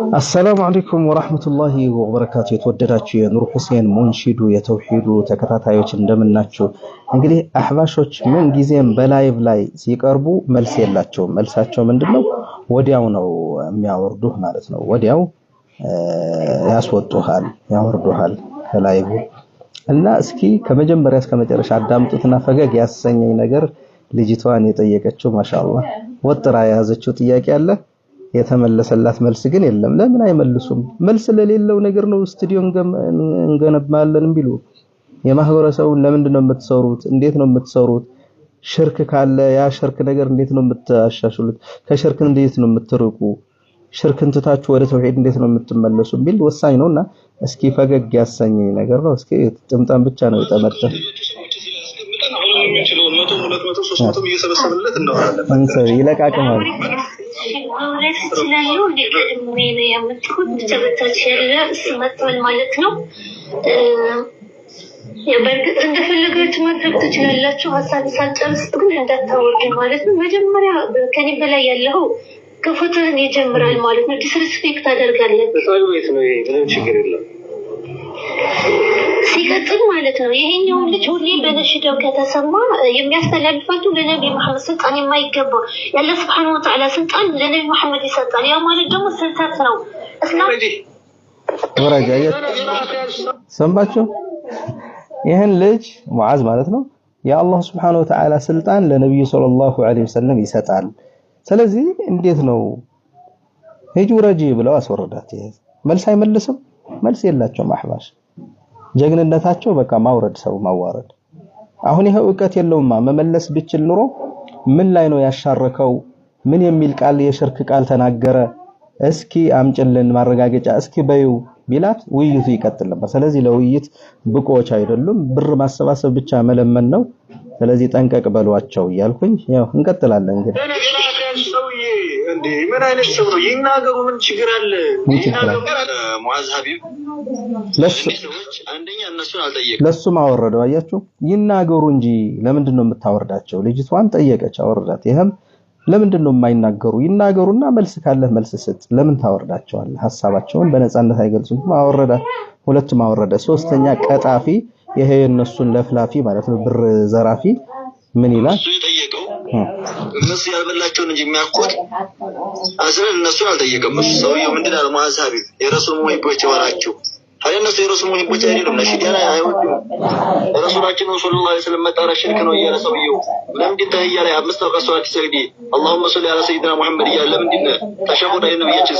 السلام عليكم ورحمة الله وبركاته የተወደዳችሁ የኑር ሁሴን ሙንሺዱ የተውሂዱ ተከታታዮች እንደምናችሁ እንግዲህ አህባሾች ምን ጊዜም በላይቭ ላይ ሲቀርቡ መልስ የላቸውም መልሳቸው ምንድነው ወዲያው ነው የሚያወርዱህ ማለት ነው ወዲያው ያስወጡሃል ያወርዱሃል ከላይቭ እና እስኪ ከመጀመሪያ እስከ መጨረሻ አዳምጡትና ፈገግ ያሰኘኝ ነገር ልጅቷን የጠየቀችው ማሻአላህ ወጥራ ያዘችው ጥያቄ አለ የተመለሰላት መልስ ግን የለም ለምን አይመልሱም መልስ ለሌለው ነገር ነው ስቱዲዮ እንገነባለን ቢሉ የማህበረሰቡን ለምንድን ነው የምትሰሩት እንዴት ነው የምትሰሩት ሽርክ ካለ ያ ሽርክ ነገር እንዴት ነው የምታሻሽሉት ከሽርክ እንዴት ነው የምትርቁ ሽርክን ትታችሁ ወደ ተውሂድ እንዴት ነው የምትመለሱ ቢል ወሳኝ ነውና እስኪ ፈገግ ያሰኘኝ ነገር ነው እስኪ ጥምጣም ብቻ ነው የጠመጠ አንተ ይለቃቀማል ስለዚህ ለቀድሜ ነው ያመጣሁት ተበታች ያለ ስመጥል ማለት ነው የበርግጥ እንደፈለጋችሁ ማድረግ ትችላላችሁ ሐሳብ ሳልጨርስ ግን እንዳታወርዱ ማለት ነው መጀመሪያ ከኔ በላይ ያለው ከፎቶን ይጀምራል ማለት ነው ዲስሪስፔክት አደርጋለሁ በጣም ወይስ ነው ምንም ችግር የለም ሲቀጥል ማለት ነው ይሄኛው ልጅ ሁሌ በነሽደው ከተሰማ የሚያስተላልፋቱ ለነብዩ መሐመድ ስልጣን የማይገባ ያለ Subhanahu Wa Ta'ala ስልጣን ለነብዩ መሐመድ ይሰጣል ያ ማለት ደግሞ ስልጣት ነው እስላም ወራጃየ ሰምባችሁ ይሄን ልጅ ሙዓዝ ማለት ነው የአላህ Subhanahu Wa Ta'ala ስልጣን ለነብዩ ሰለላሁ ዐለይሂ ወሰለም ይሰጣል ስለዚህ እንዴት ነው ሂጂ ወራጂ ብለው አስወረዳት መልስ አይመልስም መልስ የላቸውም አህባሽ ጀግንነታቸው በቃ ማውረድ ሰው ማዋረድ አሁን ይሄ ዕውቀት የለውማ መመለስ ቢችል ኑሮ ምን ላይ ነው ያሻረከው ምን የሚል ቃል የሽርክ ቃል ተናገረ እስኪ አምጭልን ማረጋገጫ እስኪ በዩ ቢላት ውይይቱ ይቀጥል ነበር ስለዚህ ለውይይት ብቆች አይደሉም ብር ማሰባሰብ ብቻ መለመን ነው ስለዚህ ጠንቀቅ በሏቸው ይያልኩኝ ያው እንቀጥላለን እንግዲህ እንዴ ምን አይነት ሰው ነው ይናገሩ ምን ችግር አለ ሙአዝ ሀቢብ ለሰዎች አንደኛ እነሱን አልጠየቀም ለሱም አወረደው አያችሁ ይናገሩ እንጂ ለምንድን ነው የምታወርዳቸው ልጅቷን ጠየቀች አወረዳት ይሄም ለምንድን ነው የማይናገሩ ይናገሩና መልስ ካለ መልስ ስጥ ለምን ታወርዳቸዋለህ ሐሳባቸውን በነጻነት አይገልጹም አወረዳት ሁለቱም አወረደ ሶስተኛ ቀጣፊ ይሄ የነሱን ለፍላፊ ማለት ነው ብር ዘራፊ ምን ይላል እነሱ ያልበላቸውን እንጂ የሚያቆጥ አስረን እነሱን አልጠየቀም እሱ ሰውየው ምንድን አለ ሙአዝ ሀቢብ የረሱል ሙሂቦች ወራቸው አለ እነሱ የረሱል ሙሂቦች አይደሉም ነሽዲያና አይወዱም ረሱላችን ሰለላሁ ዐለይሂ ወሰለም መጣራ ሽርክ ነው እያለ ሰውየው ለምንድን ተህያ ላይ አምስት ወቀት ሰዋት ሰግዲ اللهم صل على سيدنا محمد እያለ ለምንድን ተሸሁዳ የነብያችን